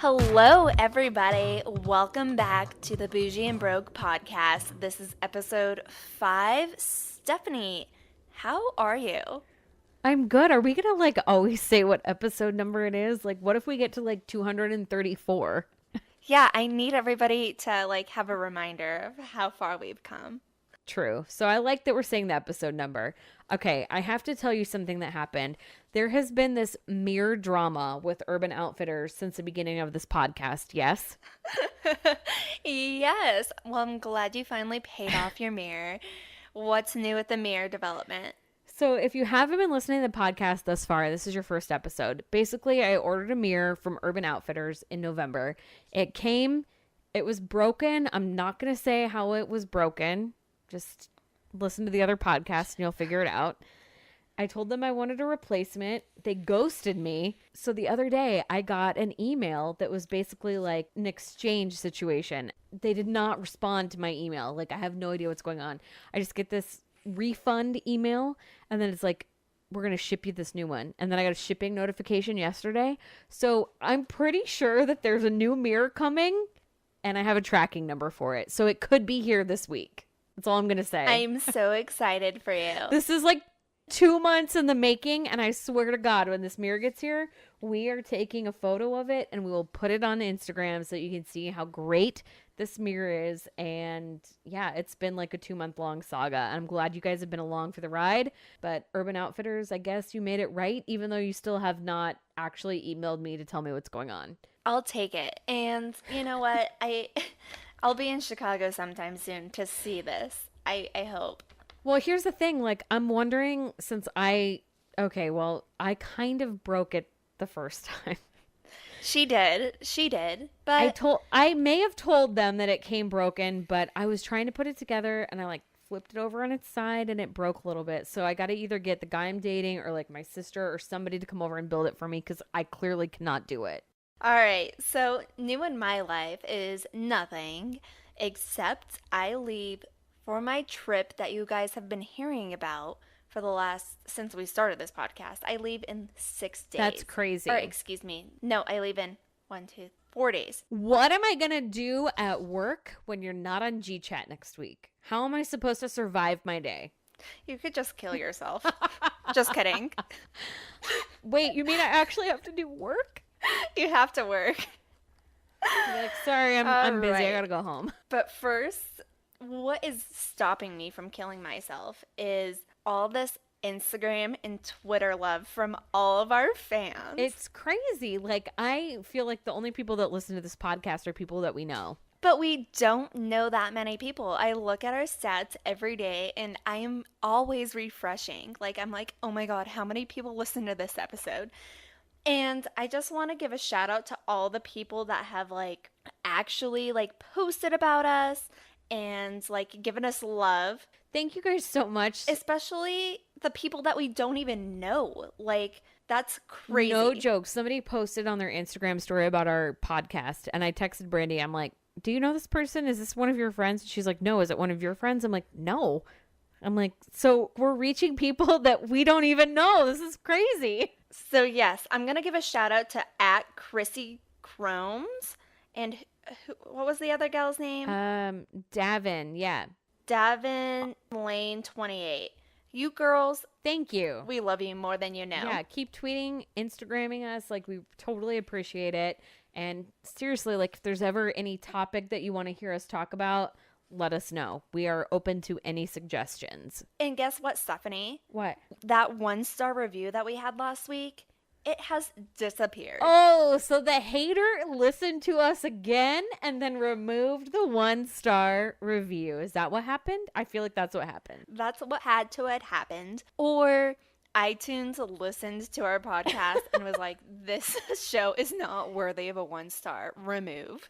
Hello, everybody. Welcome back to the Boujee and Broke Podcast. This is episode 5. Stephanie, how are you? I'm good. Are we going to always say what episode number it is? What if we get to 234? Yeah, I need everybody to have a reminder of how far we've come. True. So I like that we're saying the episode number. Okay, I have to tell you something that happened. There has been this mirror drama with Urban Outfitters since the beginning of this podcast, yes? Yes. Well, I'm glad you finally paid off your mirror. What's new with the mirror development? So if you haven't been listening to the podcast thus far, this is your first episode. Basically, I ordered a mirror from Urban Outfitters in November. It came, it was broken. I'm not going to say how it was broken. Just listen to the other podcast and you'll figure it out. I told them I wanted a replacement. They ghosted me. So the other day I got an email that was basically like an exchange situation. They did not respond to my email. I have no idea what's going on. I just get this refund email and then it's like, we're going to ship you this new one. And then I got a shipping notification yesterday. So I'm pretty sure that there's a new mirror coming and I have a tracking number for it. So it could be here this week. That's all I'm going to say. I'm so excited for you. This is 2 months in the making, and I swear to God, when this mirror gets here, we are taking a photo of it, and we will put it on Instagram so you can see how great this mirror is. And yeah, it's been a 2-month-long saga. I'm glad you guys have been along for the ride, but Urban Outfitters, I guess you made it right, even though you still have not actually emailed me to tell me what's going on. I'll take it. And you know what? I'll be in Chicago sometime soon to see this. I hope. Well, here's the thing. I'm wondering, since I kind of broke it the first time. She did. But I may have told them that it came broken, but I was trying to put it together and I flipped it over on its side and it broke a little bit. So I got to either get the guy I'm dating or my sister or somebody to come over and build it for me because I clearly cannot do it. All right, so new in my life is nothing except I leave for my trip that you guys have been hearing about since we started this podcast. I leave in 6 days. That's crazy. Or excuse me. No, I leave in 4 days. What am I going to do at work when you're not on GChat next week? How am I supposed to survive my day? You could just kill yourself. Just kidding. Wait, you mean I actually have to do work? You have to work. Sorry, I'm busy. Right. I gotta go home. But first, what is stopping me from killing myself is all this Instagram and Twitter love from all of our fans. It's crazy. I feel the only people that listen to this podcast are people that we know. But we don't know that many people. I look at our stats every day and I am always refreshing. I'm oh my God, how many people listen to this episode? And I just want to give a shout out to all the people that have actually posted about us and given us love. Thank you guys so much. Especially the people that we don't even know. That's crazy. No joke. Somebody posted on their Instagram story about our podcast and I texted Brandy. I'm like, do you know this person? Is this one of your friends? And she's like, no. Is it one of your friends? I'm like, no. I'm like, so we're reaching people that we don't even know. This is crazy. So yes, I'm going to give a shout out to @ChrissyChromes and what was the other gal's name? Davin, yeah. Davin Lane 28. You girls, thank you. We love you more than you know. Yeah, keep tweeting, Instagramming us. We totally appreciate it. And seriously, if there's ever any topic that you want to hear us talk about, let us know. We are open to any suggestions. And guess what, Stephanie? What? That 1-star review that we had last week, it has disappeared. Oh, so the hater listened to us again and then removed the 1-star review. Is that what happened? I feel like that's what happened. That's what had to have happened. Or iTunes listened to our podcast and was like, this show is not worthy of a 1-star. Remove.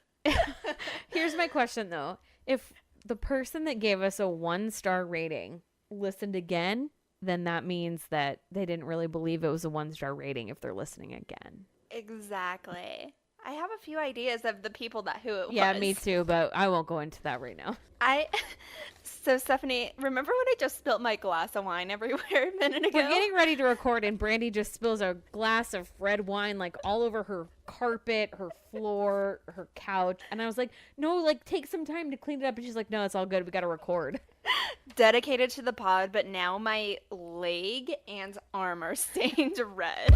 Here's my question, though. If the person that gave us a 1-star rating listened again, then that means that they didn't really believe it was a 1-star rating if they're listening again. Exactly. I have a few ideas of the people who it was. Yeah, me too, but I won't go into that right now. So Stephanie, remember when I just spilled my glass of wine everywhere a minute ago? We're getting ready to record, and Brandy just spills a glass of red wine like all over her carpet, her floor, her couch. And I was like, no, like take some time to clean it up. And she's like, no, it's all good. We got to record. Dedicated to the pod, but now my leg and arm are stained red.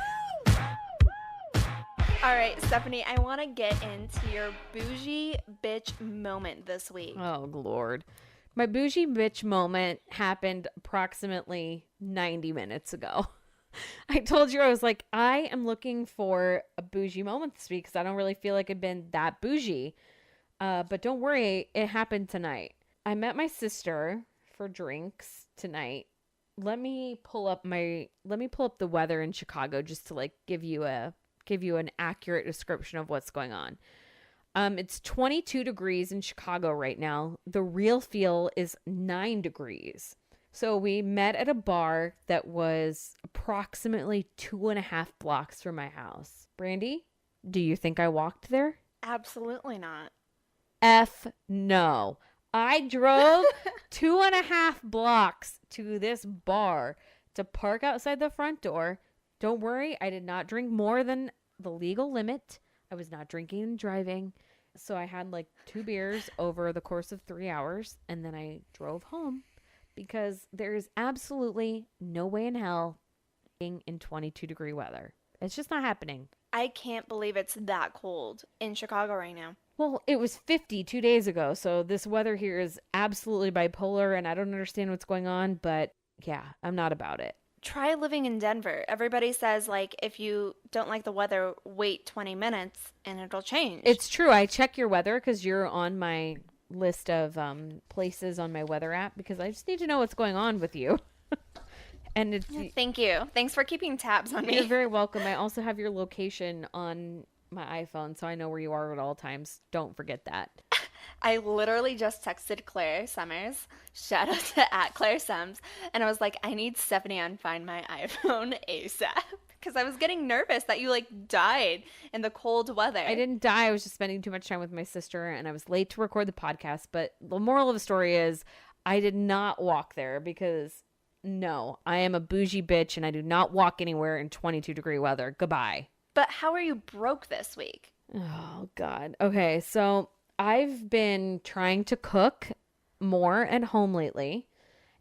All right, Stephanie, I want to get into your bougie bitch moment this week. Oh, Lord. My bougie bitch moment happened approximately 90 minutes ago. I told you, I was like, I am looking for a bougie moment this week because I don't really feel like I've been that bougie. But don't worry, it happened tonight. I met my sister for drinks tonight. Let me pull up the weather in Chicago just to like give you an accurate description of what's going on. It's 22 degrees in Chicago right now. The real feel is 9 degrees. So we met at a bar that was approximately 2.5 blocks from my house. Brandy, do you think I walked there? Absolutely not. F no. I drove 2.5 blocks to this bar to park outside the front door. Don't worry, I did not drink more than the legal limit. I was not drinking and driving. So I had like 2 beers over the course of 3 hours, and then I drove home because there is absolutely no way in hell being in 22-degree weather. It's just not happening. I can't believe it's that cold in Chicago right now. Well, it was 50 2 days ago, so this weather here is absolutely bipolar, and I don't understand what's going on, but yeah, I'm not about it. Try living in Denver. Everybody says, like, if you don't like the weather, wait 20 minutes and it'll change. It's true. I check your weather because you're on my list of places on my weather app because I just need to know what's going on with you. And it's Thank you. Thanks for keeping tabs on me. You're very welcome. I also have your location on my iPhone, so I know where you are at all times. Don't forget that. I literally just texted Claire Summers, shout out to @ClaireSums, and I was like, I need Stephanie on Find My iPhone ASAP. Because I was getting nervous that you like died in the cold weather. I didn't die. I was just spending too much time with my sister, and I was late to record the podcast. But the moral of the story is I did not walk there because, no, I am a bougie bitch, and I do not walk anywhere in 22-degree weather. Goodbye. But how are you broke this week? Oh, God. Okay, so I've been trying to cook more at home lately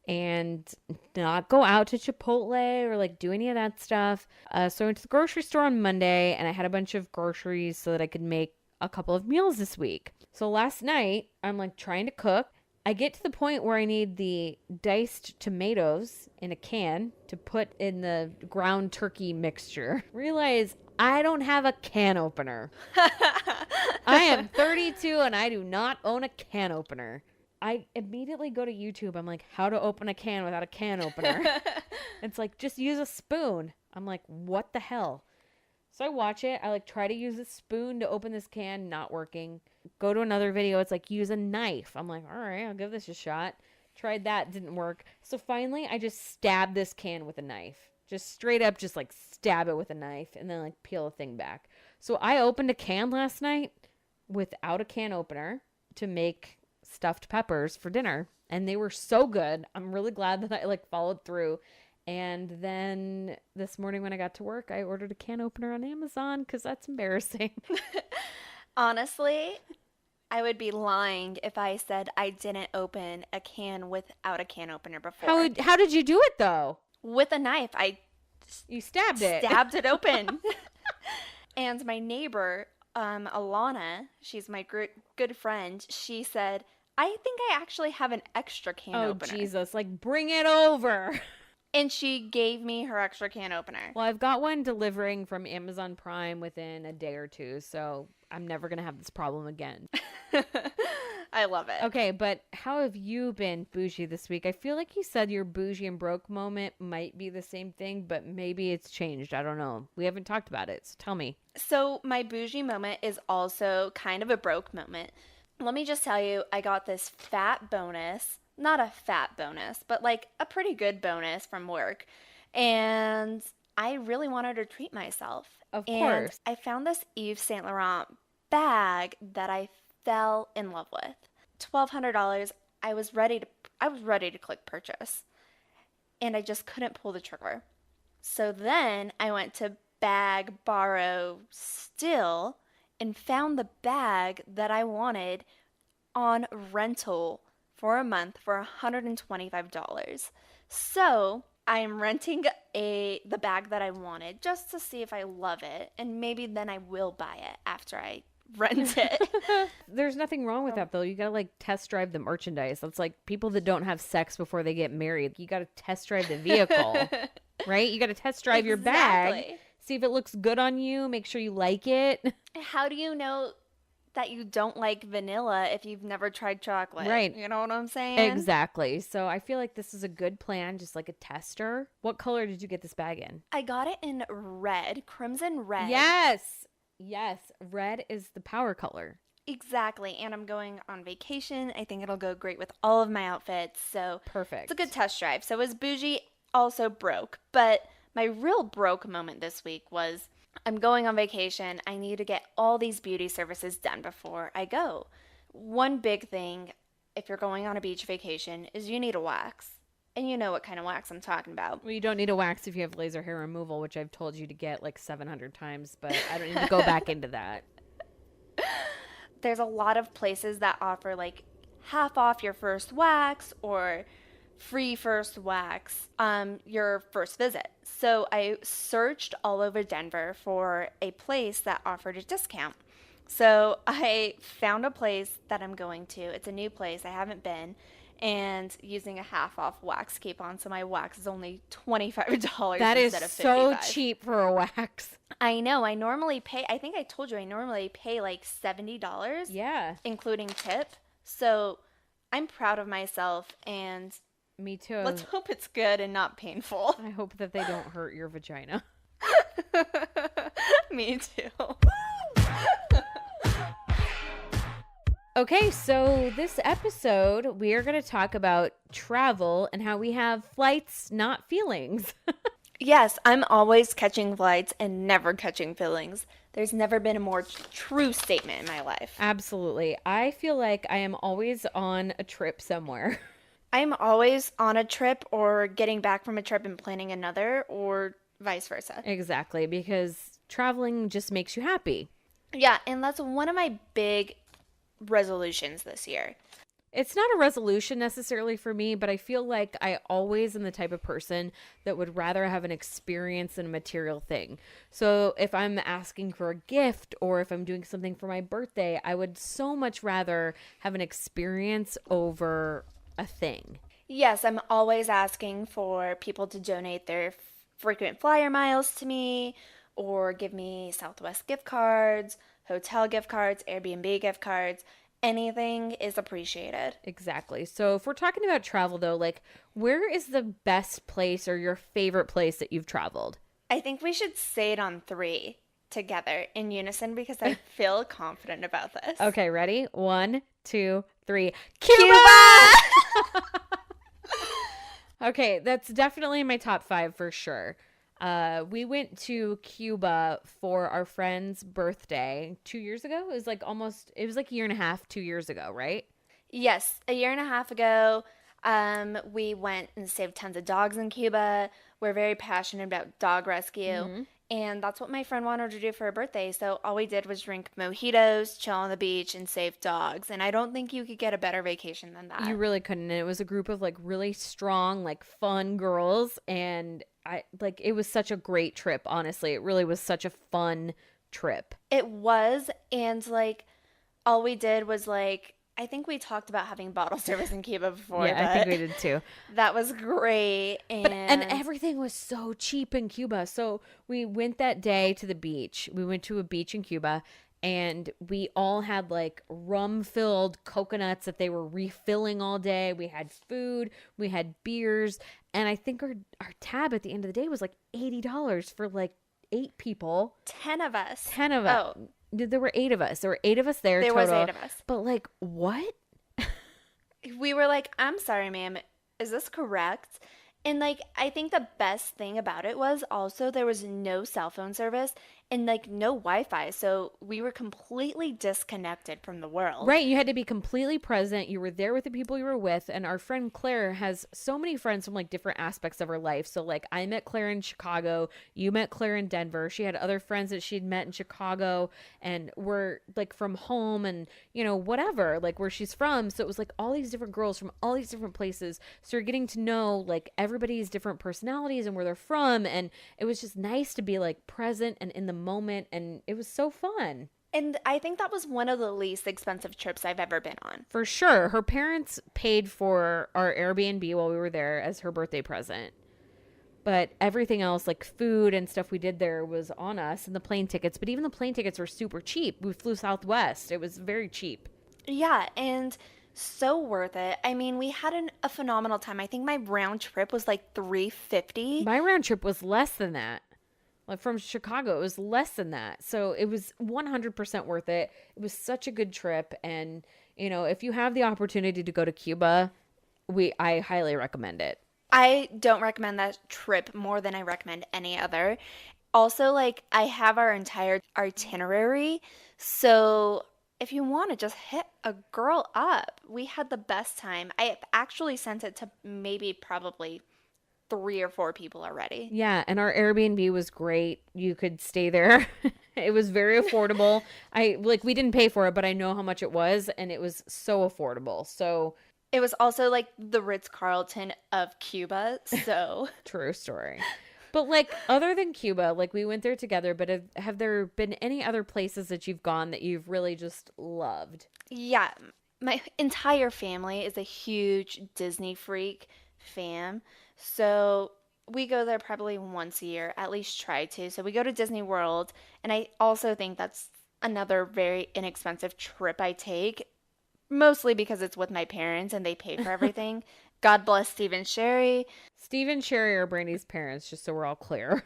and not go out to Chipotle or like do any of that stuff. So I went to the grocery store on Monday and I had a bunch of groceries so that I could make a couple of meals this week. So last night I'm like trying to cook. I get to the point where I need the diced tomatoes in a can to put in the ground turkey mixture. Realize I don't have a can opener. I am 32 and I do not own a can opener. I immediately go to YouTube. I'm like, how to open a can without a can opener. It's like, just use a spoon. I'm like, what the hell? So I watch it. I like try to use a spoon to open this can, not working. Go to another video. It's like, use a knife. I'm like, all right, I'll give this a shot. Tried that, didn't work. So finally, I just stabbed this can with a knife. Just straight up, just like stab it with a knife and then like peel the thing back. So I opened a can last night without a can opener to make stuffed peppers for dinner. And they were so good. I'm really glad that I like followed through. And then this morning when I got to work, I ordered a can opener on Amazon because that's embarrassing. Honestly, I would be lying if I said I didn't open a can without a can opener before. How did you do it though? With a knife. You stabbed it. Stabbed it open. And my neighbor, Alana, she's my good friend, she said, I think I actually have an extra can opener. Oh, Jesus. Like, bring it over. And she gave me her extra can opener. Well, I've got one delivering from Amazon Prime within a day or two, so I'm never going to have this problem again. I love it. Okay, but how have you been bougie this week? I feel like you said your bougie and broke moment might be the same thing, but maybe it's changed. I don't know. We haven't talked about it, so tell me. So my bougie moment is also kind of a broke moment. Let me just tell you, I got this fat bonus. Not a fat bonus, but like a pretty good bonus from work. And I really wanted to treat myself. Of And course. I found this Yves Saint Laurent bag that I fell in love with. $1,200. I was ready to click purchase. And I just couldn't pull the trigger. So then I went to Bag Borrow Still and found the bag that I wanted on rental for a month for $125. So I am renting the bag that I wanted just to see if I love it, and maybe then I will buy it after I rent it. There's nothing wrong with that though. You gotta like test drive the merchandise. That's like people that don't have sex before they get married. You gotta test drive the vehicle, right? You gotta test drive your bag, Exactly. see if it looks good on you, make sure you like it. How do you know that you don't like vanilla if you've never tried chocolate? Right. You know what I'm saying? Exactly. So I feel like this is a good plan, just like a tester. What color did you get this bag in? I got it in red, crimson red. Yes. Yes. Red is the power color. Exactly. And I'm going on vacation. I think it'll go great with all of my outfits. So Perfect. it's a good test drive. So is Boujee also broke? But my real broke moment this week was I'm going on vacation. I need to get all these beauty services done before I go. One big thing, if you're going on a beach vacation, is you need a wax. And you know what kind of wax I'm talking about. Well, you don't need a wax if you have laser hair removal, which I've told you to get like 700 times, but I don't need to go back into that. There's a lot of places that offer like half off your first wax or free first wax your first visit. So I searched all over Denver for a place that offered a discount. So I found a place that I'm going to. It's a new place. I haven't been. And using a half off wax coupon, so my wax is only $25 That is instead of so $55. cheap for a wax. I know. I normally pay, I think I told you, I normally pay like $70. Yeah. Including tip. So I'm proud of myself, and Me too. let's hope it's good and not painful. I hope that they don't hurt your vagina. Me too. Okay, so this episode, we are going to talk about travel and how we have flights, not feelings. Yes, I'm always catching flights and never catching feelings. There's never been a more true statement in my life. Absolutely. I feel like I am always on a trip somewhere. I'm always on a trip or getting back from a trip and planning another, or vice versa. Exactly, because traveling just makes you happy. Yeah, and that's one of my big resolutions this year. It's not a resolution necessarily for me, but I feel like I always am the type of person that would rather have an experience than a material thing. So if I'm asking for a gift or if I'm doing something for my birthday, I would so much rather have an experience over a thing. Yes, I'm always asking for people to donate their frequent flyer miles to me or give me Southwest gift cards, hotel gift cards, Airbnb gift cards. Anything is appreciated. Exactly. So if we're talking about travel though, like where is the best place or your favorite place that you've traveled? I think we should say it on 3 together in unison because I feel confident about this. Okay, ready? 1, 2, 3. Cuba! Okay, that's definitely in my top 5 for sure. We went to Cuba for our friend's birthday 2 years ago. It was like a year and a half, 2 years ago, right? Yes, a year and a half ago, we went and saved tons of dogs in Cuba. We're very passionate about dog rescue. And that's what my friend wanted to do for her birthday. So all we did was drink mojitos, chill on the beach, and save dogs. And I don't think you could get a better vacation than that. You really couldn't. And it was a group of like really strong, like fun girls. And it was such a great trip, honestly. It really was such a fun trip. It was. And like all we did was like, I think we talked about having bottle service in Cuba before. Yeah, I think we did too. That was great. And everything was so cheap in Cuba. So we went that day to the beach. We went to a beach in Cuba and we all had like rum-filled coconuts that they were refilling all day. We had food, we had beers, and I think our tab at the end of the day was like $80 for like 8 people. 10 of us. 10 of us. Oh. There were 8 of us. There were 8 of us there There total. was 8 of us. But like, what? We were like, I'm sorry, ma'am, is this correct? And like I think the best thing about it was also there was no cell phone service and like no Wi-Fi. So we were completely disconnected from the world. Right, you had to be completely present. You were there with the people you were with, and our friend Claire has so many friends from like different aspects of her life. So like I met Claire in Chicago, you met Claire in Denver. She had other friends that she'd met in Chicago and were like from home and, you know, whatever, like where she's from. So it was like all these different girls from all these different places. So you're getting to know like everybody's different personalities and where they're from, and it was just nice to be like present and in the moment, and it was so fun. And I think that was one of the least expensive trips I've ever been on. For sure. Her parents paid for our Airbnb while we were there as her birthday present. But everything else, like food and stuff we did there, was on us, and the plane tickets. But even the plane tickets were super cheap. We flew Southwest. It was very cheap. Yeah, and so worth it. I mean, we had a phenomenal time. I think my round trip was like 350. My round trip was less than that. Like from Chicago, it was less than that. So it was 100% worth it. It was such a good trip. And, you know, if you have the opportunity to go to Cuba, I highly recommend it. I don't recommend that trip more than I recommend any other. Also, like, I have our entire itinerary. So if you want to just hit a girl up, we had the best time. I actually sent it to maybe probably 3 or 4 people already. Yeah, and our Airbnb was great. You could stay there. It was very affordable. We didn't pay for it, but I know how much it was, and it was so affordable. So It was also like the Ritz-Carlton of Cuba, so true story. But like other than Cuba, like we went there together, but have there been any other places that you've gone that you've really just loved? yeah, my entire family is a huge Disney freak fam. So we go there probably once a year, at least try to. So we go to Disney World, and I also think that's another very inexpensive trip I take, mostly because it's with my parents and they pay for everything. God bless Steve and Sherry. Steve and Sherry are Brandy's parents, just so we're all clear.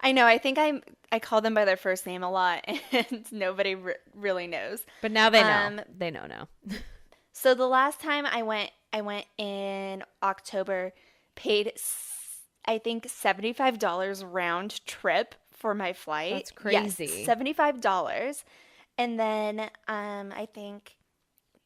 I know, I think I call them by their first name a lot, and nobody really knows. But now they know. They know now. So the last time I went in October, paid I think $75 round trip for my flight. That's crazy. Yes, $75. And then I think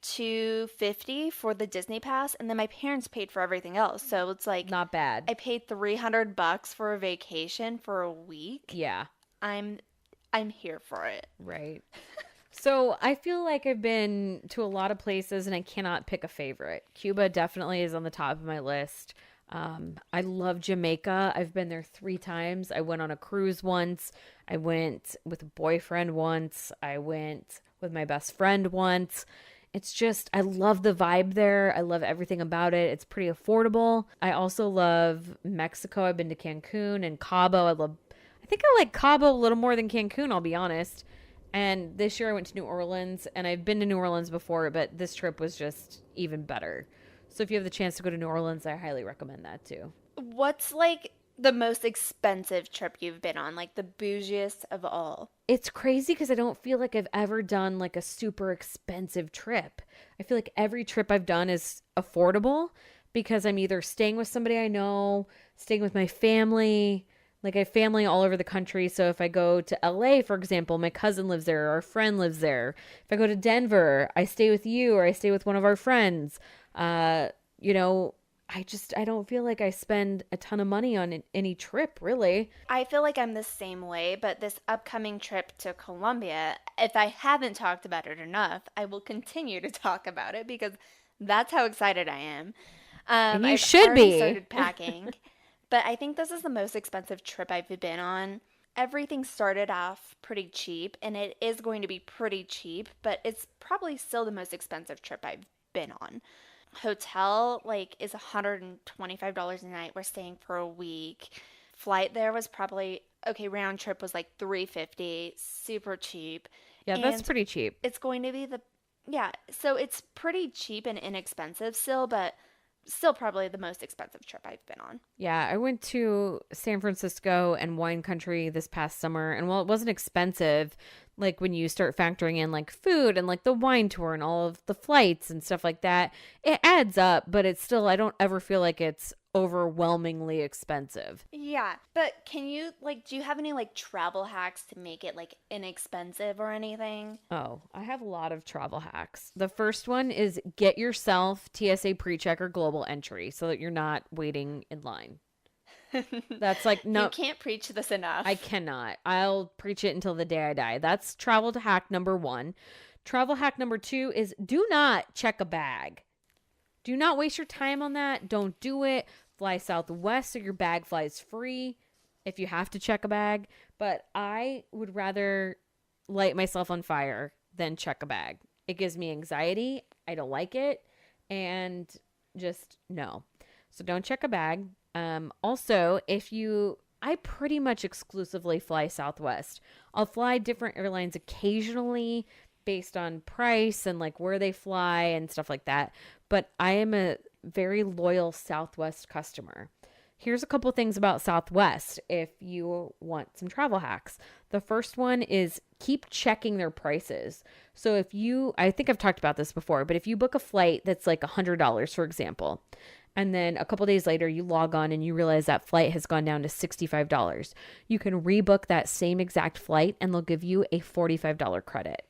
$250 for the Disney pass, and then my parents paid for everything else. So it's like Not bad. I paid $300 for a vacation for a week. Yeah. I'm here for it. Right. So I feel like I've been to a lot of places and I cannot pick a favorite. Cuba definitely is on the top of my list. I love Jamaica. I've been there 3 times. I went on a cruise once. I went with a boyfriend once. I went with my best friend once. It's just, I love the vibe there. I love everything about it. It's pretty affordable. I also love Mexico. I've been to Cancun and Cabo. I think I like Cabo a little more than Cancun, I'll be honest. And this year I went to New Orleans, and I've been to New Orleans before, but this trip was just even better. So if you have the chance to go to New Orleans, I highly recommend that too. What's like the most expensive trip you've been on? Like the bougiest of all? It's crazy because I don't feel like I've ever done like a super expensive trip. I feel like every trip I've done is affordable because I'm either staying with somebody I know, staying with my family. Like I have family all over the country. So if I go to LA, for example, my cousin lives there, or a friend lives there. If I go to Denver, I stay with you or I stay with one of our friends. You know, I don't feel like I spend a ton of money on any trip, really. I feel like I'm the same way, but this upcoming trip to Colombia, if I haven't talked about it enough, I will continue to talk about it because that's how excited I am. And you I've should already be. started packing. But I think this is the most expensive trip I've been on. Everything started off pretty cheap, and it is going to be pretty cheap, but it's probably still the most expensive trip I've been on. Hotel, like, is $125 a night. We're staying for a week. Flight there was probably, okay, round trip was like $350, super cheap. Yeah, that's And pretty cheap. it's going to be yeah, so it's pretty cheap and inexpensive still, but still probably the most expensive trip I've been on. Yeah, I went to San Francisco and wine country this past summer, and while it wasn't expensive, like when you start factoring in like food and like the wine tour and all of the flights and stuff like that, it adds up, but it's still, I don't ever feel like it's overwhelmingly expensive. Yeah, but can you do you have any travel hacks to make it inexpensive or anything? Oh, I have a lot of travel hacks. The first one is get yourself TSA pre-check or global entry so that you're not waiting in line. That's You no, can't preach this enough. I cannot. I'll preach it until the day I die. That's travel hack number 1. Travel hack number 2 is do not check a bag. Do not waste your time on that. Don't do it. Fly Southwest so your bag flies free if you have to check a bag. But I would rather light myself on fire than check a bag. It gives me anxiety. I don't like it. And just no. So don't check a bag. Also, I pretty much exclusively fly Southwest. I'll fly different airlines occasionally based on price and where they fly and stuff like that. But I am a very loyal Southwest customer. Here's a couple things about Southwest if you want some travel hacks. The first one is keep checking their prices. So I think I've talked about this before, but if you book a flight that's $100, for example, and then a couple days later you log on and you realize that flight has gone down to $65, you can rebook that same exact flight and they'll give you a $45 credit.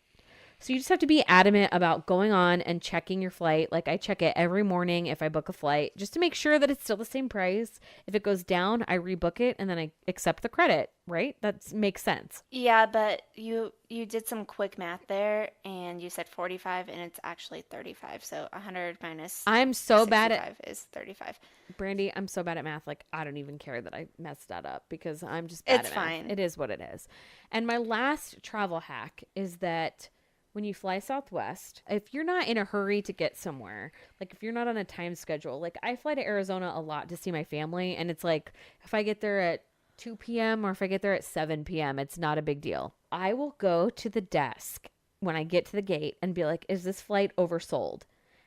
So you just have to be adamant about going on and checking your flight. I check it every morning if I book a flight just to make sure that it's still the same price. If it goes down, I rebook it and then I accept the credit, right? That makes sense. Yeah, but you did some quick math there and you said 45 and it's actually 35. So 100 minus I'm so bad 65 is 35. Brandy, I'm so bad at math. I don't even care that I messed that up because I'm just bad It's at math. fine. It is what it is. And my last travel hack is that when you fly Southwest, if you're not in a hurry to get somewhere, if you're not on a time schedule, I fly to Arizona a lot to see my family. And it's if I get there at 2 p.m. or if I get there at 7 p.m., it's not a big deal. I will go to the desk when I get to the gate and be like, is this flight oversold?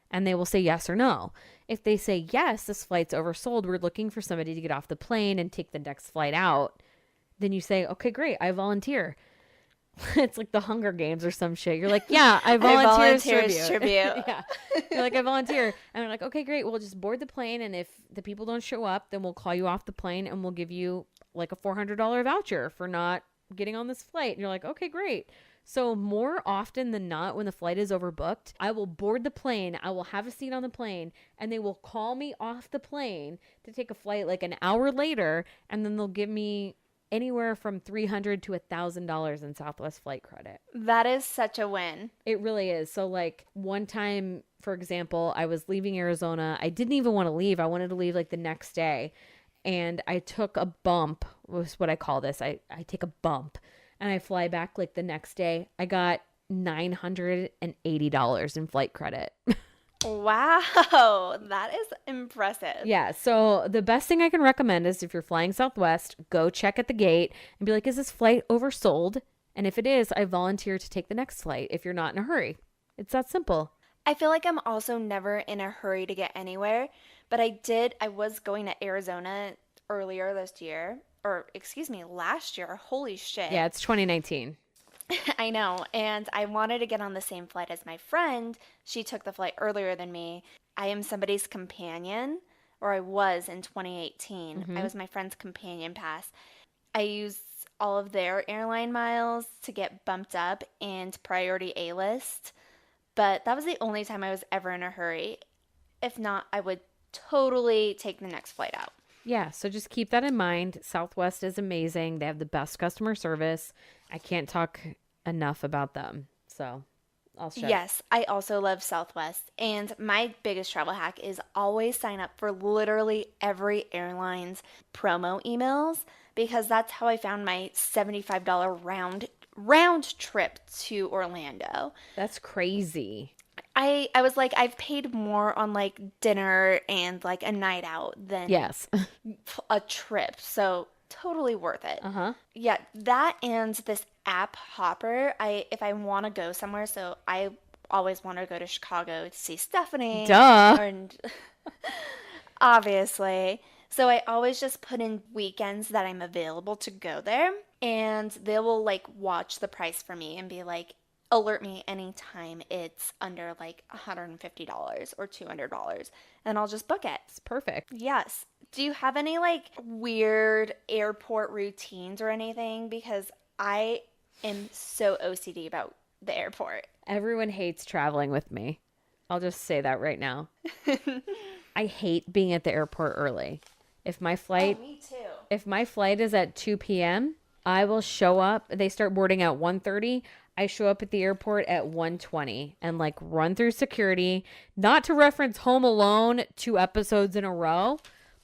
And they will say yes or no. If they say yes, this flight's oversold, we're looking for somebody to get off the plane and take the next flight out. Then you say, okay, great, I volunteer. It's like the Hunger Games or some shit. You're like, yeah, I volunteer as tribute. Yeah. You're like, I volunteer. And they're like, okay, great. We'll just board the plane. And if the people don't show up, then we'll call you off the plane and we'll give you a $400 voucher for not getting on this flight. And you're like, okay, great. So more often than not, when the flight is overbooked, I will board the plane. I will have a seat on the plane and they will call me off the plane to take a flight an hour later. And then they'll give me anywhere from $300 to $1,000 in Southwest flight credit. That is such a win. It really is. So one time, for example, I was leaving Arizona. I didn't even want to leave. I wanted to leave the next day. And I took a bump, was what I call this. I take a bump and I fly back the next day. I got $980 in flight credit. Wow, that is impressive. Yeah, so the best thing I can recommend is if you're flying Southwest, go check at the gate and be like, is this flight oversold? And if it is, I volunteer to take the next flight if you're not in a hurry. It's that simple. I feel like I'm also never in a hurry to get anywhere, but I was going to Arizona earlier this year, or excuse me, last year. Holy shit. Yeah, it's 2019. I know. And I wanted to get on the same flight as my friend. She took the flight earlier than me. I am somebody's companion, or I was in 2018. I was my friend's companion pass. I used all of their airline miles to get bumped up and priority A-list. But that was the only time I was ever in a hurry. If not, I would totally take the next flight out. Yeah, so just keep that in mind. Southwest is amazing. They have the best customer service. I can't talk enough about them. So I'll share. Yes, I also love Southwest. And my biggest travel hack is always sign up for literally every airline's promo emails, because that's how I found my $75 round trip to Orlando. That's crazy. I was like, I've paid more on dinner and a night out than Yes. a trip. So totally worth it. Uh-huh. Yeah, that and this app Hopper. If I want to go somewhere, so I always want to go to Chicago to see Stephanie. Duh. And obviously. So I always just put in weekends that I'm available to go there, and they will watch the price for me and be like, alert me anytime it's under $150 or $200, and I'll just book it. It's perfect. Yes. Do you have any like weird airport routines or anything? Because I am so OCD about the airport. Everyone hates traveling with me. I'll just say that right now. I hate being at the airport early. If my flight Me too. if my flight is at 2 p.m., I will show up. They start boarding at 1:30. I show up at the airport at 1:20 and like run through security, not to reference Home Alone 2 episodes in a row,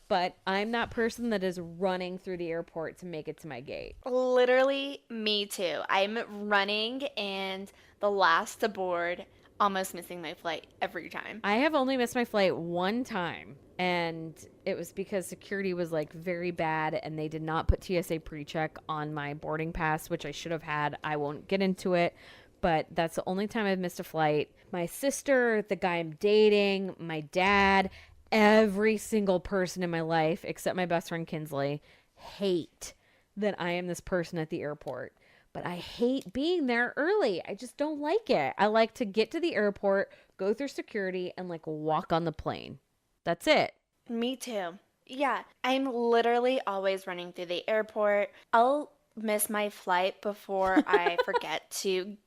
but I'm that person that is running through the airport to make it to my gate. Literally, me too. I'm running and the last to board, almost missing my flight every time. I have only missed my flight one time, and it was because security was like very bad and they did not put TSA pre-check on my boarding pass, which I should have had. I won't get into it, but that's the only time I've missed a flight. My sister, the guy I'm dating, my dad, every single person in my life except my best friend Kinsley hate that I am this person at the airport. But I hate being there early. I just don't like it. I like to get to the airport, go through security, and like walk on the plane. That's it. Me too. Yeah, I'm literally always running through the airport. I'll miss my flight before I forget to.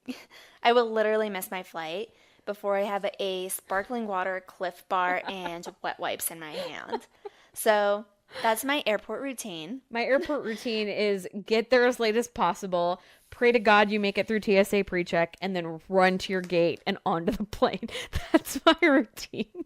I will literally miss my flight before I have a sparkling water, Cliff Bar, and wet wipes in my hand. So that's my airport routine. My airport routine is get there as late as possible, pray to God you make it through TSA pre-check, and then run to your gate and onto the plane. That's my routine.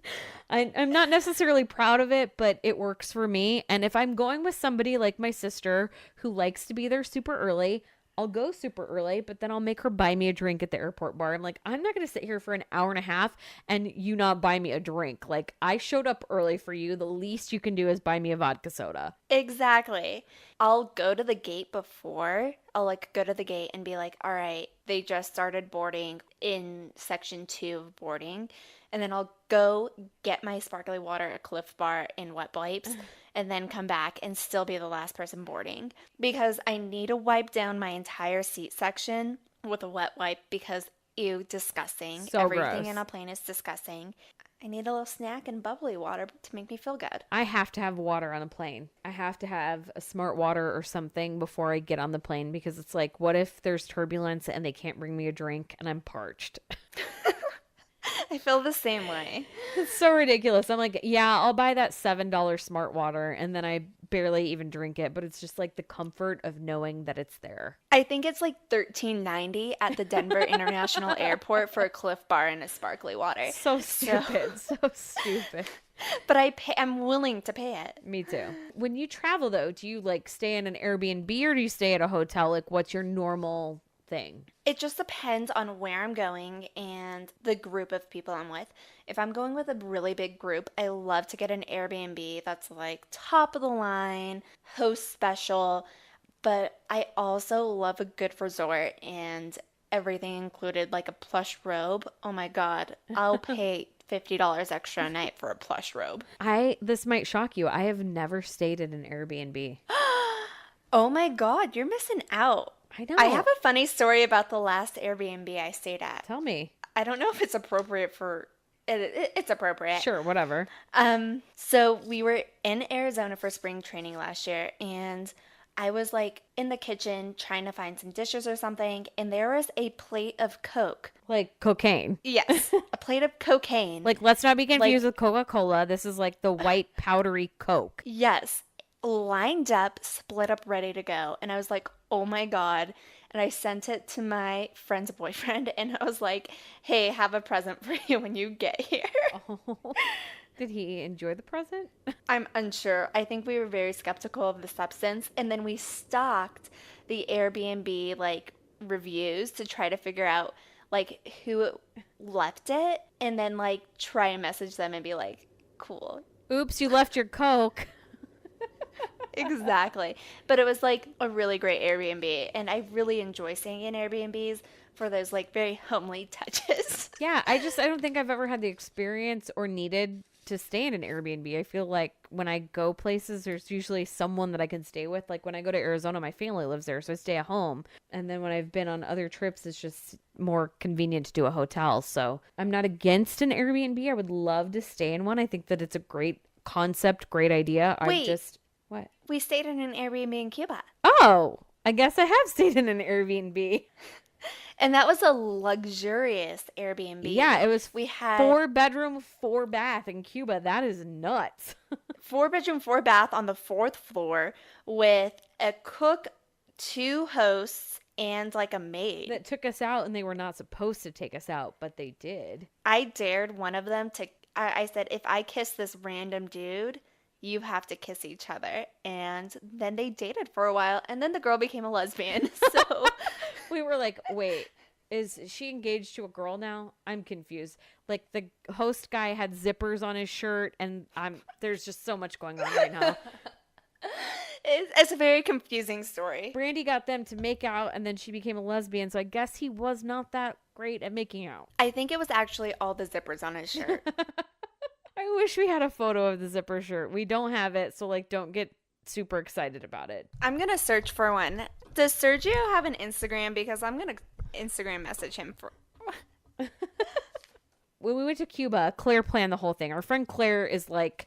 I'm not necessarily proud of it, but it works for me. And if I'm going with somebody like my sister who likes to be there super early, I'll go super early, but then I'll make her buy me a drink at the airport bar. I'm like, I'm not going to sit here for an hour and a half and you not buy me a drink. Like, I showed up early for you. The least you can do is buy me a vodka soda. Exactly. I'll go to the gate before. I'll like go to the gate and be like, all right, they just started boarding in section 2 of boarding. And then I'll go get my sparkly water, a Cliff Bar, and wet wipes, and then come back and still be the last person boarding. Because I need to wipe down my entire seat section with a wet wipe because, ew, disgusting. So Everything gross. in a plane is disgusting. I need a little snack and bubbly water to make me feel good. I have to have water on a plane. I have to have a smart water or something before I get on the plane because it's like, what if there's turbulence and they can't bring me a drink and I'm parched? I feel the same way. It's so ridiculous. I'm like, yeah, I'll buy that $7 smart water and then I barely even drink it, but it's just like the comfort of knowing that it's there. I think it's like $13.90 at the Denver International Airport for a Cliff Bar and a sparkly water. So stupid. So stupid. But I'm willing to pay it. Me too. When you travel though, do you like stay in an Airbnb or do you stay at a hotel? Like what's your normal thing? It just depends on where I'm going and the group of people I'm with. If I'm going with a really big group, I love to get an Airbnb that's like top of the line, host special, but I also love a good resort and everything included, like a plush robe. Oh my God, I'll pay $50 extra a night for a plush robe. This might shock you. I have never stayed at an Airbnb. Oh my God, you're missing out. I know. I have a funny story about the last Airbnb I stayed at. Tell me. I don't know if it's appropriate for it's appropriate. Sure, whatever. So we were in Arizona for spring training last year, and I was like in the kitchen trying to find some dishes or something, and there was a plate of Coke. Like cocaine. Yes, a plate of cocaine. Like, let's not be confused with Coca-Cola. This is like the white powdery Coke. Yes, lined up, split up, ready to go. And I was like, oh my God. And I sent it to my friend's boyfriend, and I was like, hey, have a present for you when you get here. Oh. Did he enjoy the present? I'm unsure. I think we were very skeptical of the substance. And then we stalked the Airbnb like reviews to try to figure out like who left it, and then like try and message them and be like, cool. Oops, you left your Coke. Exactly. But it was like a really great Airbnb, and I really enjoy staying in Airbnbs for those like very homely touches. Yeah, I don't think I've ever had the experience or needed to stay in an Airbnb. I feel like when I go places, there's usually someone that I can stay with. Like when I go to Arizona, my family lives there, so I stay at home. And then when I've been on other trips, it's just more convenient to do a hotel. So I'm not against an Airbnb. I would love to stay in one. I think that it's a great concept, great idea. Wait, What? we stayed in an Airbnb in Cuba. Oh, I guess I have stayed in an Airbnb. And that was a luxurious Yeah, Airbnb. it was We had 4 bedroom, 4 bath in Cuba. That is nuts. 4 bedroom, 4 bath on the fourth floor with a cook, two hosts, and like a maid. That took us out, and they were not supposed to take us out, but they did. I dared one of them to, I said, if I kiss this random dude, you have to kiss each other. And then they dated for a while, and then the girl became a lesbian. So We were like, wait, is she engaged to a girl now? I'm confused. Like the host guy had zippers on his shirt, and there's just so much going on right now. it's a very confusing story. Brandy got them to make out, and then she became a lesbian, so I guess he was not that great at making out. I think it was actually all the zippers on his shirt. I wish we had a photo of the zipper shirt. We don't have it, so like don't get super excited about it. I'm going to search for one. Does Sergio have an Instagram? Because I'm going to Instagram message him for. When we went to Cuba, Claire planned the whole thing. Our friend Claire is like,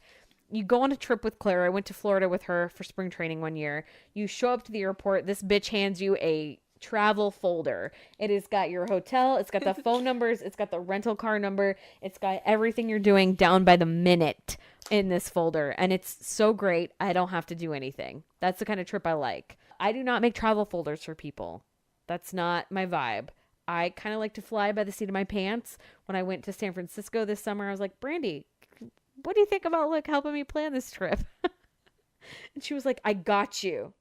you go on a trip with Claire. I went to Florida with her for spring training one year. You show up to the airport. This bitch hands you a travel folder. It has got your hotel. It's got the phone numbers. It's got the rental car number. It's got everything you're doing down by the minute in this folder. And it's so great. I don't have to do anything. That's the kind of trip I like. I do not make travel folders for people. That's not my vibe. I kind of like to fly by the seat of my pants. When I went to San Francisco this summer, I was like, Brandy, what do you think about like helping me plan this trip? And she was like, I got you.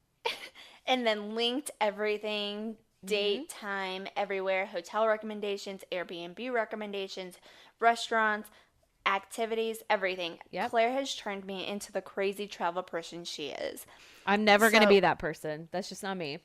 And then linked everything, date, time, everywhere, hotel recommendations, Airbnb recommendations, restaurants, activities, everything. Yep. Claire has turned me into the crazy travel person she is. I'm never going to be that person. That's just not me.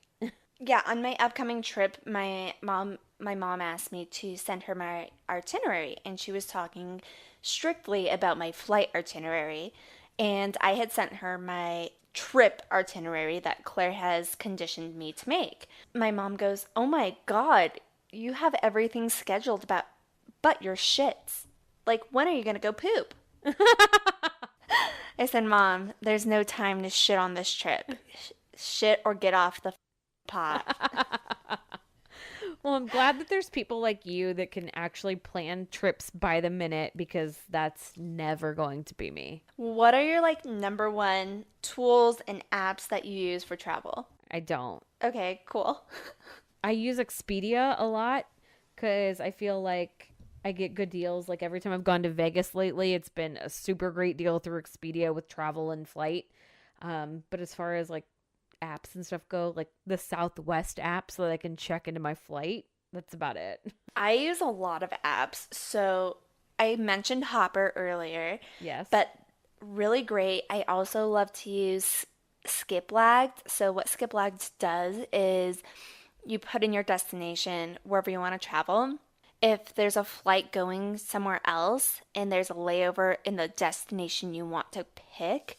Yeah, on my upcoming trip, my mom asked me to send her my itinerary, and she was talking strictly about my flight itinerary, and I had sent her my trip itinerary that Claire has conditioned me to make. My mom goes, "Oh my God, you have everything scheduled but your shits. Like, when are you gonna go poop?" I said, "Mom, there's no time to shit on this trip. Shit or get off the pot." Well, I'm glad that there's people like you that can actually plan trips by the minute, because that's never going to be me. What are your like number one tools and apps that you use for travel? I don't. Okay, cool. I use Expedia a lot because I feel like I get good deals. Like every time I've gone to Vegas lately, it's been a super great deal through Expedia with travel and flight. But as far as like apps and stuff go, like the Southwest app so that I can check into my flight, that's about it. I use a lot of apps. So I mentioned Hopper earlier. Yes. But really great. I also love to use Skiplagged. So what Skiplagged does is you put in your destination wherever you want to travel. If there's a flight going somewhere else and there's a layover in the destination you want to pick,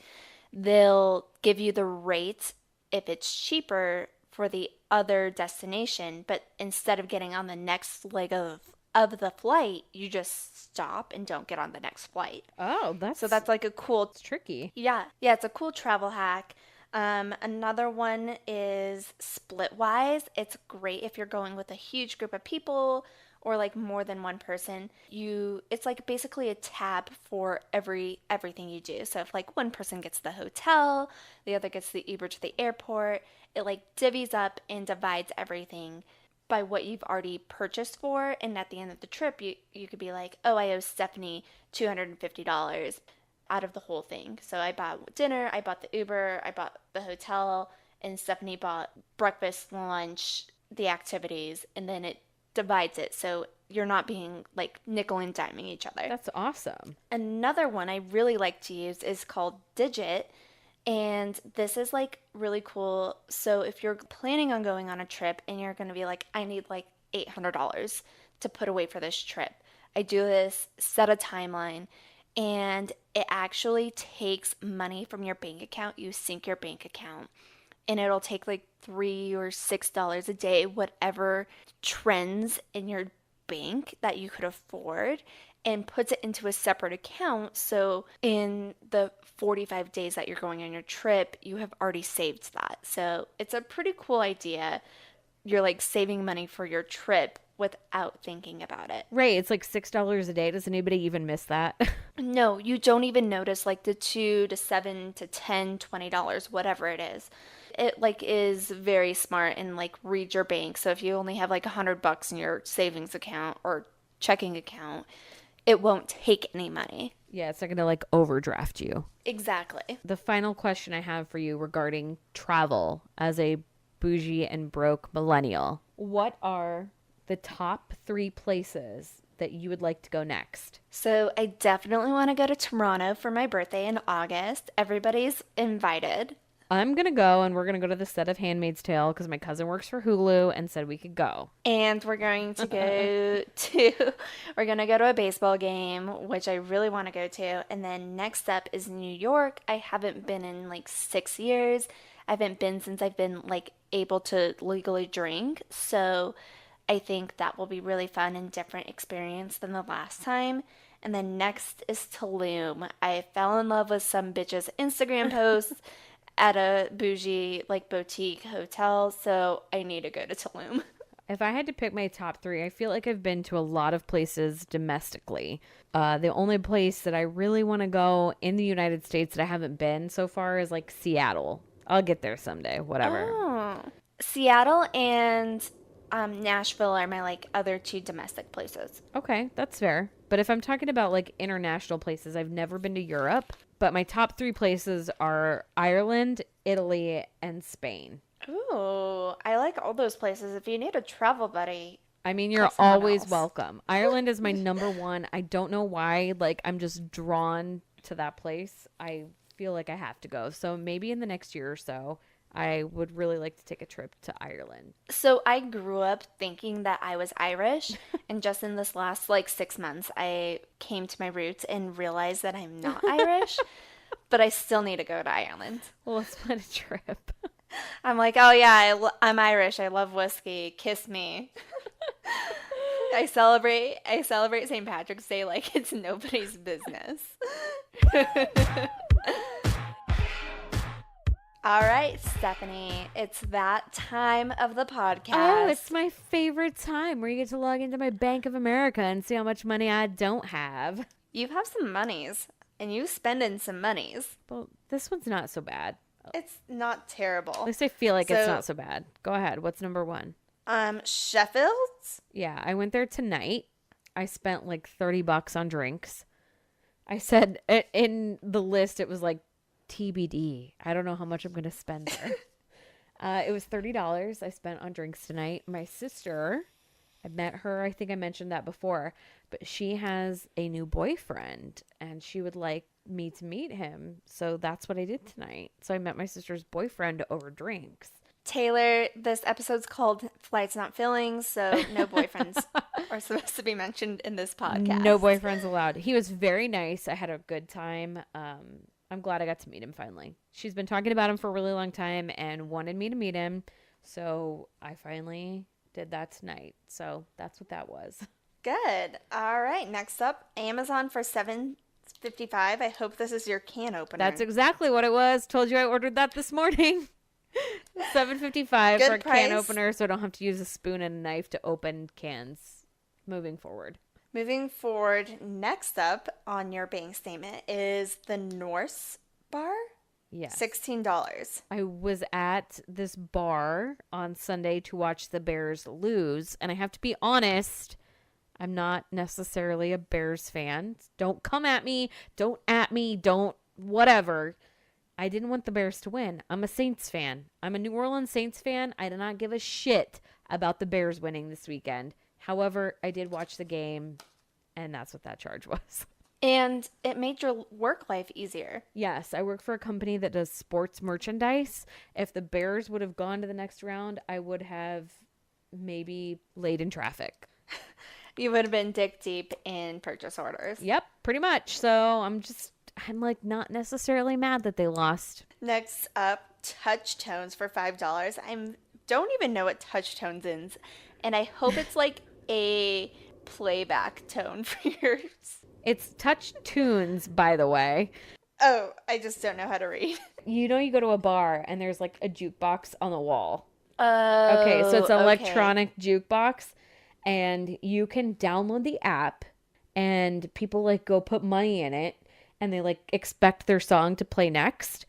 they'll give you the rate if it's cheaper for the other destination, but instead of getting on the next leg of the flight, you just stop and don't get on the next flight. Oh, So that's like a cool, it's tricky. yeah, it's a cool travel hack. Another one is Splitwise. It's great if you're going with a huge group of people or like more than one person. It's like basically a tab for everything you do. So if like one person gets the hotel, the other gets the Uber to the airport, it like divvies up and divides everything by what you've already purchased for. And at the end of the trip, you could be like, oh, I owe Stephanie $250 out of the whole thing. So I bought dinner, I bought the Uber, I bought the hotel, and Stephanie bought breakfast, lunch, the activities, and then it divides it so you're not being like nickel and diming each other. That's awesome. Another one I really like to use is called Digit, and this is like really cool. So if you're planning on going on a trip and you're going to be like, I need like $800 to put away for this trip, I do this, set a timeline, and it actually takes money from your bank account. You sync your bank account, and it'll take like $3 or $6 a day, whatever trends in your bank that you could afford, and puts it into a separate account. So in the 45 days that you're going on your trip, you have already saved that. So it's a pretty cool idea. You're like saving money for your trip without thinking about it. Right. It's like $6 a day. Does anybody even miss that? No, you don't even notice like the 2 to 7 to 10, $20, whatever it is. It like is very smart and like read your bank. So if you only have like $100 in your savings account or checking account, it won't take any money. Yeah, it's not going to like overdraft you. Exactly. The final question I have for you regarding travel as a bougie and broke millennial. What are the top 3 places that you would like to go next? So I definitely want to go to Toronto for my birthday in August. Everybody's invited. I'm going to go, and we're going to go to the set of Handmaid's Tale because my cousin works for Hulu and said we could go. And we're going to we're going to go to a baseball game, which I really want to go to. And then next up is New York. I haven't been in like 6 years. I haven't been since I've been like able to legally drink. So I think that will be really fun and different experience than the last time. And then next is Tulum. I fell in love with some bitch's Instagram posts at a bougie like boutique hotel, so I need to go to Tulum. If I had to pick my top 3, I feel like I've been to a lot of places domestically. The only place that I really want to go in the United States that I haven't been so far is like Seattle. I'll get there someday, whatever. Oh. Seattle and Nashville are my like other 2 domestic places. Okay, that's fair. But if I'm talking about like international places, I've never been to Europe. But my top 3 places are Ireland, Italy, and Spain. Ooh, I like all those places. If you need a travel buddy, I mean, you're always welcome. Ireland is my number 1. I don't know why. Like, I'm just drawn to that place. I feel like I have to go. So maybe in the next year or so, I would really like to take a trip to Ireland. So I grew up thinking that I was Irish, and just in this last like 6 months, I came to my roots and realized that I'm not Irish, but I still need to go to Ireland. Well, let's plan a trip. I'm like, oh yeah, I'm Irish. I love whiskey. Kiss me. I celebrate St. Patrick's Day like it's nobody's business. All right, Stephanie, it's that time of the podcast. Oh, it's my favorite time where you get to log into my Bank of America and see how much money I don't have. You have some monies, and you spending some monies. Well, this one's not so bad. It's not terrible. At least I feel like it's not so bad. Go ahead. What's number 1? Sheffield? Yeah, I went there tonight. I spent like $30 on drinks. I said in the list it was like TBD. I don't know how much I'm going to spend there. It was $30 I spent on drinks tonight. My sister, I met her. I think I mentioned that before, but she has a new boyfriend and she would like me to meet him. So that's what I did tonight. So I met my sister's boyfriend over drinks. Taylor, this episode's called Flights Not Feelings, so no boyfriends are supposed to be mentioned in this podcast. No boyfriends allowed. He was very nice. I had a good time. I'm glad I got to meet him finally. She's been talking about him for a really long time and wanted me to meet him. So I finally did that tonight. So that's what that was. Good. All right. Next up, Amazon for $7.55. I hope this is your can opener. That's exactly what it was. Told you I ordered that this morning. $7.55 for a can opener, so I don't have to use a spoon and a knife to open cans moving forward. Moving forward, next up on your bank statement is the Norse bar. Yes. $16. I was at this bar on Sunday to watch the Bears lose, and I have to be honest, I'm not necessarily a Bears fan. Don't come at me. Don't at me. Don't whatever. I didn't want the Bears to win. I'm a Saints fan. I'm a New Orleans Saints fan. I do not give a shit about the Bears winning this weekend. However, I did watch the game, and that's what that charge was. And it made your work life easier. Yes, I work for a company that does sports merchandise. If the Bears would have gone to the next round, I would have maybe laid in traffic. You would have been dick deep in purchase orders. Yep, pretty much. So I'm like not necessarily mad that they lost. Next up, Touch Tones for $5. Don't even know what Touch Tones is, and I hope it's like a playback tone for yours. It's Touch Tunes, by the way. Oh, I just don't know how to read. You know, you go to a bar and there's like a jukebox on the wall. Oh, Okay, so it's an okay. electronic jukebox, and you can download the app, and people like go put money in it, and they like expect their song to play next.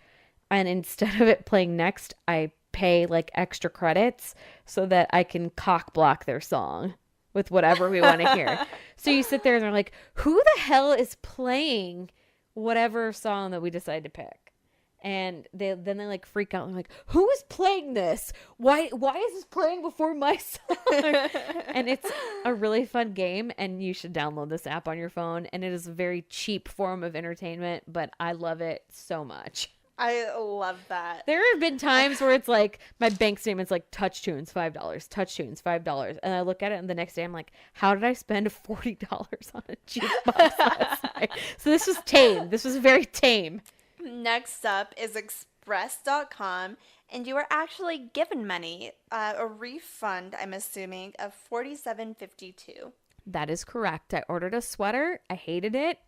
And instead of it playing next, I pay like extra credits so that I can cock block their song with whatever we want to hear. So you sit there and they're like, who the hell is playing whatever song that we decide to pick? And they like freak out and like, who is playing this? Why is this playing before my song? And it's a really fun game, and you should download this app on your phone. And it is a very cheap form of entertainment, but I love it so much. I love that. There have been times where it's like my bank statement's like Touch Tunes $5, Touch Tunes $5, and I look at it and the next day I'm like, how did I spend $40 on a jukebox last night? So this was tame. This was very tame. Next up is express.com, and you are actually given money, a refund, I'm assuming, of $47.52. That is correct. I ordered a sweater. I hated it,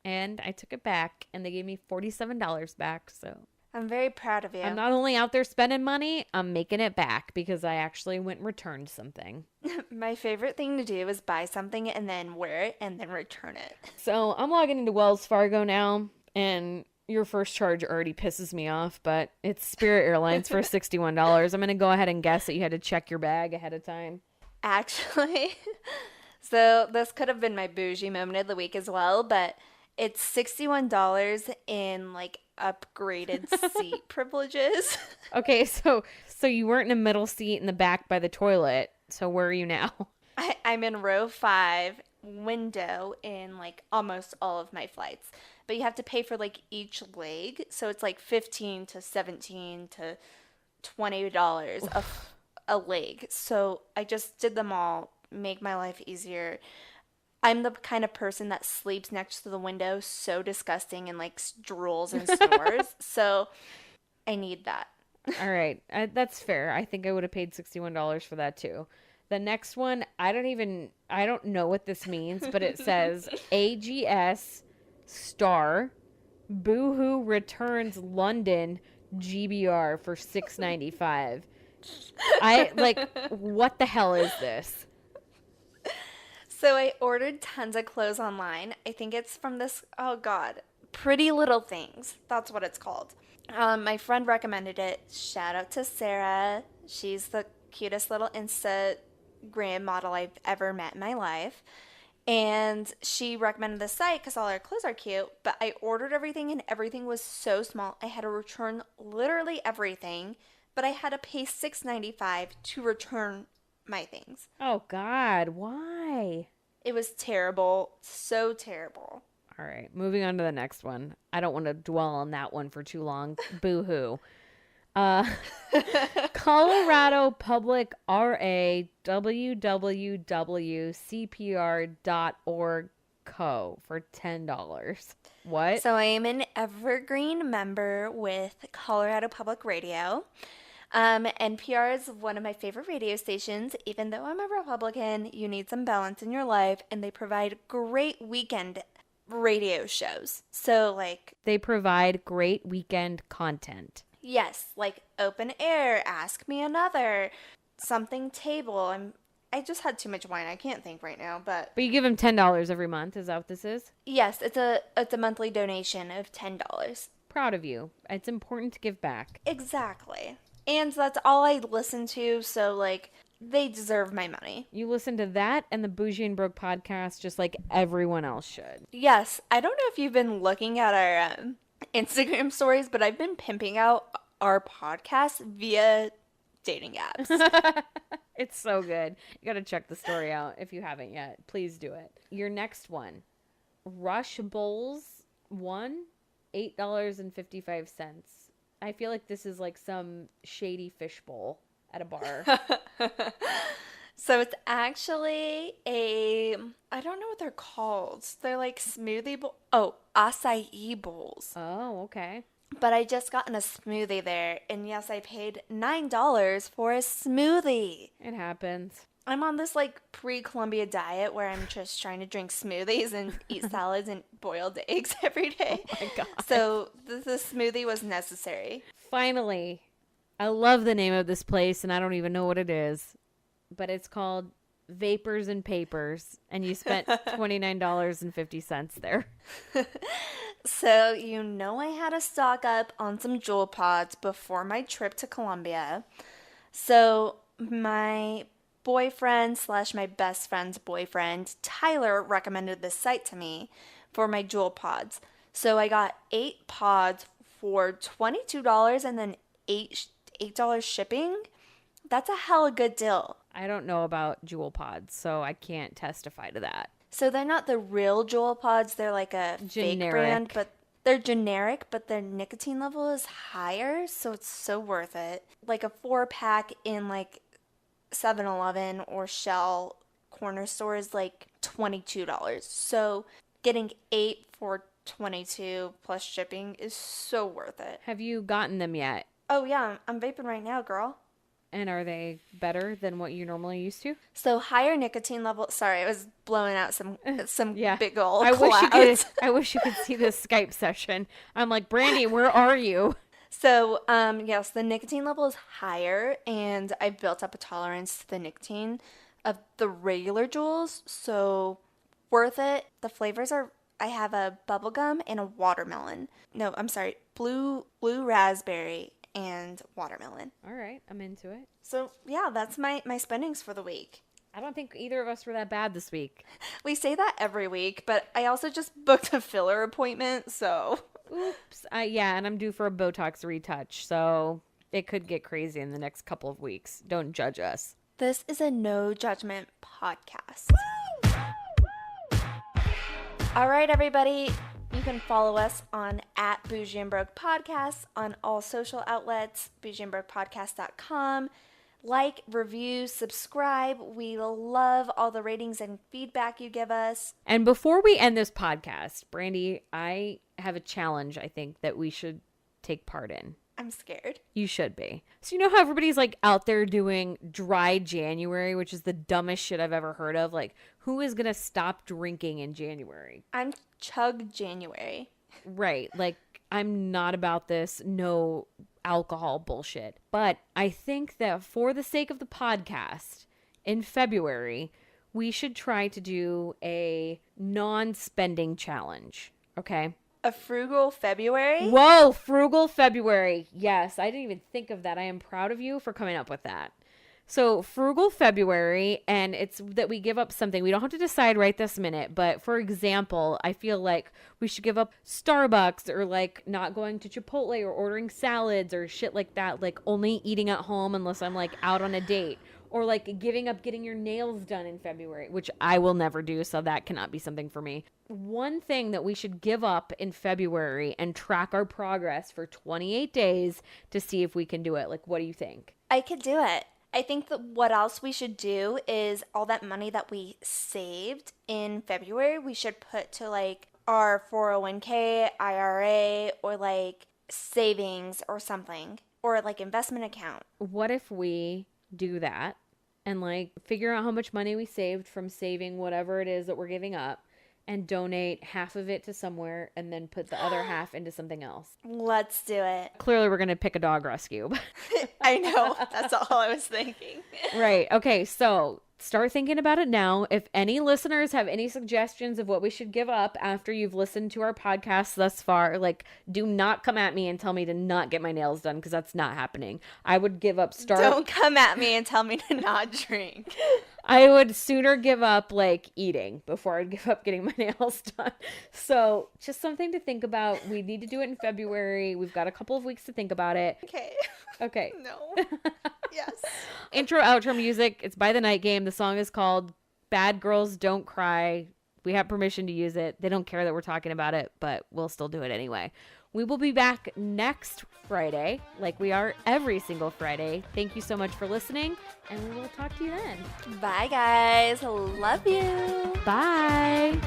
and I took it back, and they gave me $47 back. So I'm very proud of you. I'm not only out there spending money, I'm making it back because I actually went and returned something. My favorite thing to do is buy something and then wear it and then return it. So I'm logging into Wells Fargo now, and your first charge already pisses me off, but it's Spirit Airlines for $61. I'm going to go ahead and guess that you had to check your bag ahead of time. Actually, so this could have been my bougie moment of the week as well, but it's $61 in like upgraded seat privileges. Okay, so you weren't in a middle seat in the back by the toilet. So where are you now? I'm in row 5, window in like almost all of my flights. But you have to pay for like each leg. So it's like $15 to $17 to $20 a leg. So I just did them all, make my life easier. I'm the kind of person that sleeps next to the window, so disgusting, and like drools and snores. So I need that. All right. That's fair. I think I would have paid $61 for that too. The next one, I don't know what this means, but it says AGS star Boohoo returns London GBR for $6.95. I like, what the hell is this? So I ordered tons of clothes online. I think it's from this, oh God, Pretty Little Things. That's what it's called. My friend recommended it. Shout out to Sarah. She's the cutest little Instagram model I've ever met in my life. And she recommended this site because all our clothes are cute. But I ordered everything and everything was so small. I had to return literally everything. But I had to pay $6.95 to return my things. Oh God, why? It was terrible. So terrible. All right, moving on to the next one. I don't want to dwell on that one for too long. Boo-hoo. Colorado Public RA www.cpr.org co for $10. What? So I am an evergreen member with Colorado Public Radio. NPR is one of my favorite radio stations. Even though I'm a Republican, you need some balance in your life, and they provide great weekend radio shows. So, like, they provide great weekend content. Yes, like Open Air, Ask Me Another, Something Table. I just had too much wine. I can't think right now, but you give them $10 every month. Is that what this is? Yes, it's a monthly donation of $10. Proud of you. It's important to give back. Exactly. And that's all I listen to, so, like, they deserve my money. You listen to that and the Boujee and Broke podcast just like everyone else should. Yes. I don't know if you've been looking at our Instagram stories, but I've been pimping out our podcast via dating apps. It's so good. You got to check the story out if you haven't yet. Please do it. Your next one. Rush Bowls 1, $8.55. I feel like this is like some shady fish bowl at a bar. So it's actually I don't know what they're called. They're like smoothie bowl. Oh, acai bowls. Oh, okay. But I just gotten a smoothie there. And yes, I paid $9 for a smoothie. It happens. I'm on this like pre-Columbia diet where I'm just trying to drink smoothies and eat salads and boiled eggs every day. Oh my God. So the smoothie was necessary. Finally, I love the name of this place and I don't even know what it is, but it's called Vapors and Papers, and you spent $29.50 there. So I had to stock up on some Jewel Pods before my trip to Colombia. So my boyfriend / my best friend's boyfriend, Tyler, recommended this site to me for my Jewel Pods. So I got 8 pods for $22 and then $8 shipping. That's a hella good deal. I don't know about Jewel Pods, so I can't testify to that. So they're not the real Jewel Pods. They're like a fake brand, but they're generic, but their nicotine level is higher, so it's so worth it. Like a 4-pack in like 7-Eleven or Shell corner store is like $22. So getting 8 for $22 plus shipping is so worth it. Have you gotten them yet? Oh yeah, I'm vaping right now, girl. And are they better than what you normally used to? So higher nicotine level. Sorry, I was blowing out some big old clouds. I wish you could see this Skype session. I'm like, Brandy, where are you? So, yes, the nicotine level is higher, and I've built up a tolerance to the nicotine of the regular Juuls, so worth it. The flavors are, I have a bubblegum and a watermelon. No, I'm sorry, blue raspberry and watermelon. All right, I'm into it. So, yeah, that's my spendings for the week. I don't think either of us were that bad this week. We say that every week, but I also just booked a filler appointment, so... Oops. Yeah, and I'm due for a Botox retouch, so it could get crazy in the next couple of weeks. Don't judge us. This is a no judgment podcast. All right, everybody. You can follow us on @Boujee and Broke Podcast on all social outlets, bougeeandbrokepodcast.com. Like, review, subscribe. We love all the ratings and feedback you give us. And before we end this podcast, Brandy, I have a challenge I think that we should take part in. I'm scared. You should be. So you know how everybody's like out there doing dry January, which is the dumbest shit I've ever heard of? Like, who is going to stop drinking in January? I'm chug January. Right. Like, I'm not about this no alcohol bullshit. But I think that for the sake of the podcast, in February, we should try to do a non-spending challenge. Okay? A frugal February? Whoa, frugal February. Yes, I didn't even think of that. I am proud of you for coming up with that. So frugal February, and it's that we give up something. We don't have to decide right this minute, but for example, I feel like we should give up Starbucks or like not going to Chipotle or ordering salads or shit like that, like only eating at home unless I'm like out on a date, or like giving up getting your nails done in February, which I will never do, so that cannot be something for me. One thing that we should give up in February and track our progress for 28 days to see if we can do it. Like, what do you think? I could do it. I think that what else we should do is all that money that we saved in February, we should put to like our 401k, IRA, or like savings or something, or like investment account. What if we do that and like figure out how much money we saved from saving whatever it is that we're giving up and donate half of it to somewhere and then put the other half into something else? Let's do it. Clearly, we're going to pick a dog rescue. I know. That's all I was thinking. Right. Okay. So start thinking about it now. If any listeners have any suggestions of what we should give up after you've listened to our podcast thus far, like, do not come at me and tell me to not get my nails done, because that's not happening. I would give up Don't come at me and tell me to not drink. I would sooner give up like eating before I'd give up getting my nails done. So just something to think about. We need to do it in February. We've got a couple of weeks to think about it. Okay. No. Yes. Intro, outro music. It's by The Night Game. The song is called Bad Girls Don't Cry. We have permission to use it. They don't care that we're talking about it, but we'll still do it anyway. We will be back next Friday, like we are every single Friday. Thank you so much for listening, and we will talk to you then. Bye, guys. Love you. Bye.